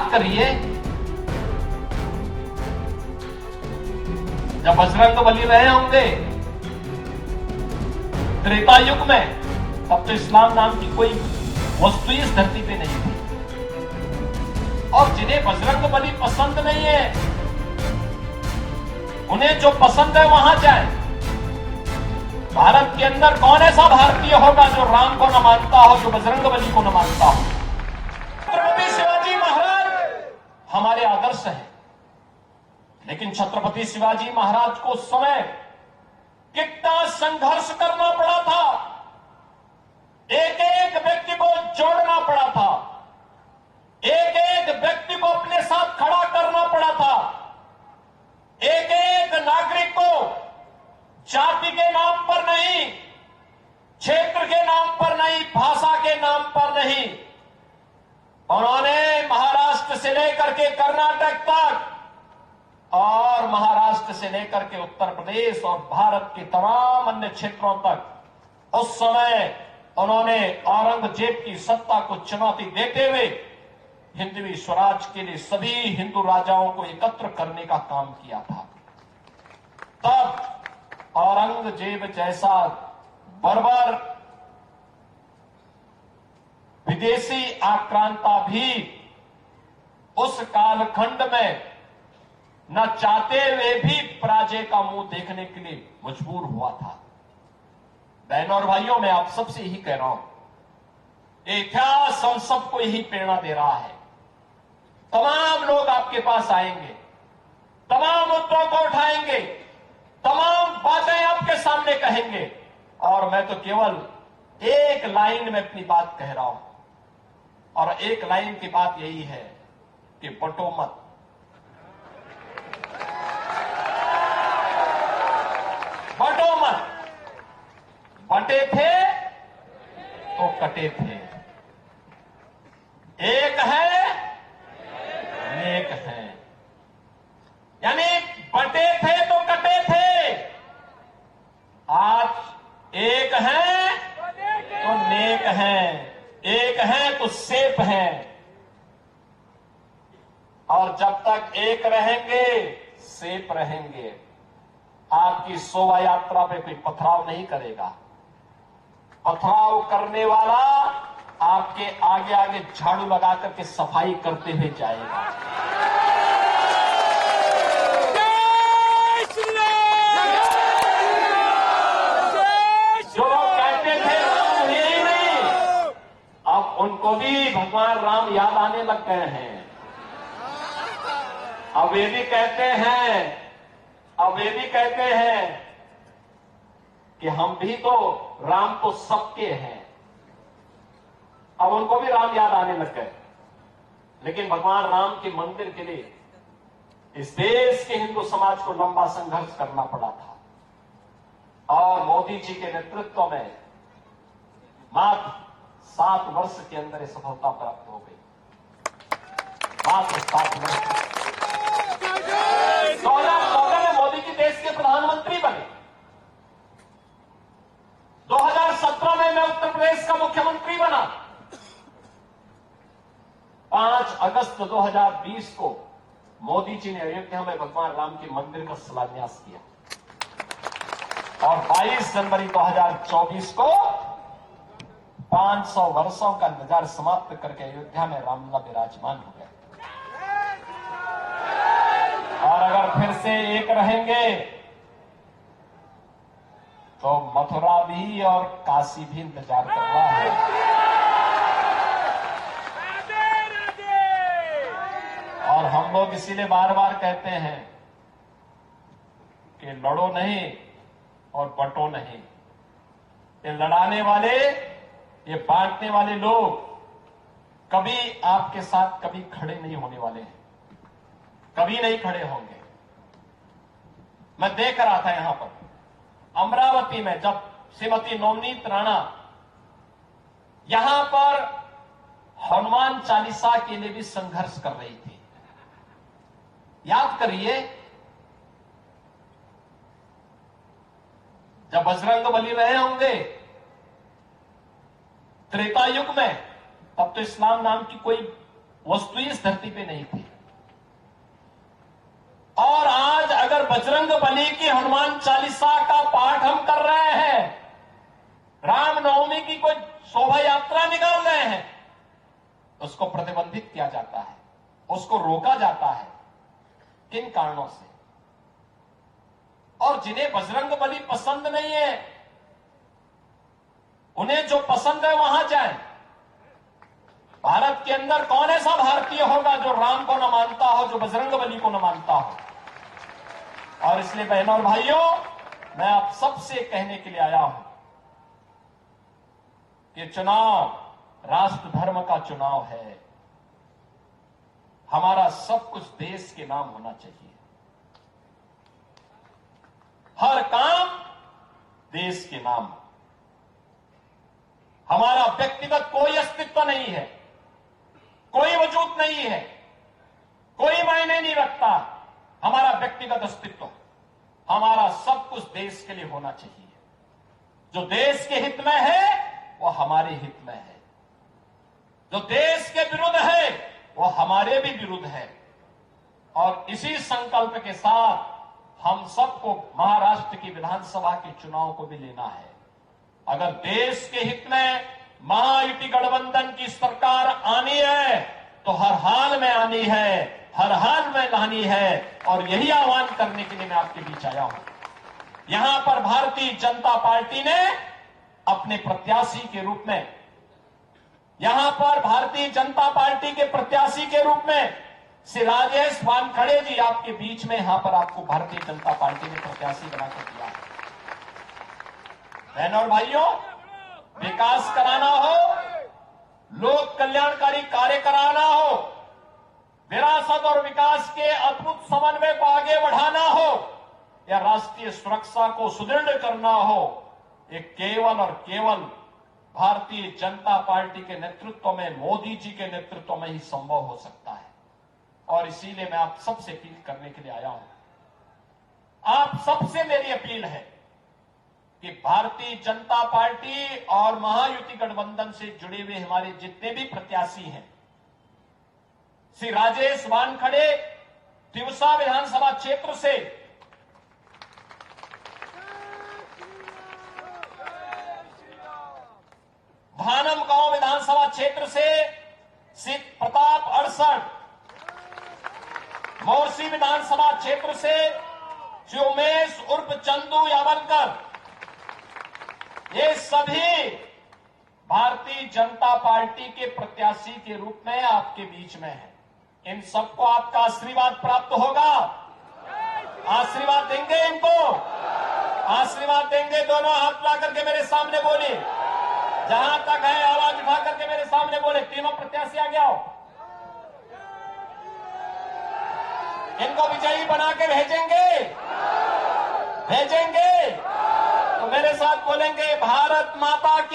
याद करिए, जब बजरंग बली रहे होंगे त्रेता युग में, तब तो इस्लाम नाम की कोई वस्तु इस धरती पे नहीं थी। और जिन्हें बजरंग बली पसंद नहीं है, उन्हें जो पसंद है वहां जाए। भारत के अंदर कौन ऐसा भारतीय होगा जो राम को न मानता हो, जो बजरंग बली को न मानता हो। छत्रपति शिवाजी महाराज हमारे आदर्श हैं, लेकिन छत्रपति शिवाजी महाराज को उस समय कितना संघर्ष करना पड़ा था, एक एक व्यक्ति को जोड़ना पड़ा था, एक एक व्यक्ति को अपने साथ खड़ा करना पड़ा था, एक एक नागरिक को जाति के नाम पर नहीं, क्षेत्र के नाम पर नहीं, भाषा के नाम पर नहीं, उन्होंने महाराष्ट्र से लेकर के कर्नाटक तक और महाराष्ट्र से लेकर के उत्तर प्रदेश और भारत के तमाम अन्य क्षेत्रों तक उस समय उन्होंने औरंगजेब की सत्ता को चुनौती देते हुए हिंदवी स्वराज के लिए सभी हिंदू राजाओं को एकत्र करने का काम किया था। तब औरंगजेब जैसा बर्बर विदेशी आक्रांता भी उस कालखंड में न चाहते हुए भी पराजय का मुंह देखने के लिए मजबूर हुआ था। बहनों और भाइयों, मैं आप सबसे यही कह रहा हूं, इतिहास हम सबको यही प्रेरणा दे रहा है। तमाम लोग आपके पास आएंगे, तमाम मुद्दों को उठाएंगे, तमाम बातें आपके सामने कहेंगे, और मैं तो केवल एक लाइन में अपनी बात कह रहा हूं, और एक लाइन की बात यही है कि बंटो मत। बंटो मत। बंटे थे तो कटे थे, एक है नेक है, यानी बंटे थे तो कटे थे, आज एक है तो नेक है, एक है तो सेफ है। और जब तक एक रहेंगे, सेफ रहेंगे, आपकी शोभा यात्रा पे कोई पथराव नहीं करेगा। पथराव करने वाला आपके आगे आगे झाड़ू लगा करके सफाई करते हुए जाएगा। जो कहते थे राम ही नहीं, अब उनको भी भगवान राम याद आने लग गए हैं। अब वे भी कहते हैं कि हम भी तो राम तो सबके हैं। अब उनको भी राम याद आने लग गए, लेकिन भगवान राम के मंदिर के लिए इस देश के हिंदू समाज को लंबा संघर्ष करना पड़ा था, और मोदी जी के नेतृत्व में मात्र 7 वर्ष के अंदर ये सफलता प्राप्त हो गई। मात्र 7 वर्ष। 2014 में मोदी जी देश के प्रधानमंत्री बने। 2017 में मैं उत्तर प्रदेश का मुख्यमंत्री बना। 5 अगस्त 2020 को मोदी जी ने अयोध्या में भगवान राम के मंदिर का शिलान्यास किया, और 22 जनवरी 2024 को 500 वर्षों का नजार समाप्त करके अयोध्या में रामलला विराजमान हो गए। और अगर फिर से एक रहेंगे तो मथुरा भी और काशी भी इंतजार कर रहा है। और हम लोग इसीलिए बार बार कहते हैं कि लड़ो नहीं और बंटो नहीं। ये लड़ाने वाले, ये बांटने वाले लोग कभी आपके साथ कभी खड़े नहीं होने वाले हैं, कभी नहीं खड़े होंगे। मैं देख रहा था यहां पर अमरावती में, जब श्रीमती नवनीत राणा यहां पर हनुमान चालीसा के लिए भी संघर्ष कर रही थी। याद करिए, जब बजरंग बली रहे होंगे त्रेता युग में, तब तो इस्लाम नाम की कोई वस्तु इस धरती पे नहीं थी। और आज अगर बजरंग बली की हनुमान चालीसा का पाठ हम कर रहे हैं, रामनवमी की कोई शोभा यात्रा निकाल रहे हैं, उसको प्रतिबंधित किया जाता है, उसको रोका जाता है। किन कारणों से? और जिन्हें बजरंग बली पसंद नहीं है, उन्हें जो पसंद है वहां जाए। भारत के अंदर कौन ऐसा भारतीय होगा जो राम को न मानता हो, जो बजरंग बली को न मानता हो? और इसलिए बहनों और भाइयों, मैं आप सबसे कहने के लिए आया हूं कि चुनाव राष्ट्र धर्म का चुनाव है। हमारा सब कुछ देश के नाम होना चाहिए। हर काम देश के नाम। हमारा व्यक्तिगत कोई अस्तित्व नहीं है, कोई वजूद नहीं है, कोई मायने नहीं रखता हमारा व्यक्तिगत अस्तित्व। हमारा सब कुछ देश के लिए होना चाहिए। जो देश के हित में है वो हमारे हित में है, जो देश के विरुद्ध है वो हमारे भी विरुद्ध है। और इसी संकल्प के साथ हम सबको महाराष्ट्र की विधानसभा के चुनाव को भी लेना है। अगर देश के हित में महायुति गठबंधन की सरकार आनी है तो हर हाल में आनी है, हर हाल में लानी है। और यही आह्वान करने के लिए मैं आपके बीच आया हूं। यहां पर भारतीय जनता पार्टी ने अपने प्रत्याशी के रूप में, यहां पर भारतीय जनता पार्टी के प्रत्याशी के रूप में श्री राजेश वानखड़े जी आपके बीच में यहां पर आपको भारतीय जनता पार्टी ने प्रत्याशी बनाकर दिया है। बहनों और भाइयों, विकास कराना हो, लोक कल्याणकारी कार्य कराना हो, विरासत और विकास के अद्भुत समन्वय को आगे बढ़ाना हो, या राष्ट्रीय सुरक्षा को सुदृढ़ करना हो, ये केवल और केवल भारतीय जनता पार्टी के नेतृत्व में, मोदी जी के नेतृत्व में ही संभव हो सकता है। और इसीलिए मैं आप सबसे अपील करने के लिए आया हूं। आप सबसे मेरी अपील है कि भारतीय जनता पार्टी और महायुति गठबंधन से जुड़े हुए हमारे जितने भी प्रत्याशी हैं, श्री राजेश वानखड़े तिवसा विधानसभा क्षेत्र से, धानम गांव विधानसभा क्षेत्र से श्री प्रताप अड़सठ, मोर्शी विधानसभा क्षेत्र से श्री उमेश उर्फ चंदू यावलकर, ये सभी भारतीय जनता पार्टी के प्रत्याशी के रूप में आपके बीच में है। इन सबको आपका आशीर्वाद प्राप्त होगा। आशीर्वाद देंगे इनको, आशीर्वाद देंगे। दोनों हाथ ला करके मेरे सामने बोले, जहां तक है आवाज उठा करके मेरे सामने बोले। तीनों प्रत्याशी आ गया हो, इनको विजयी बना के भेजेंगे, भेजेंगे। तो मेरे साथ बोलेंगे, भारत माता की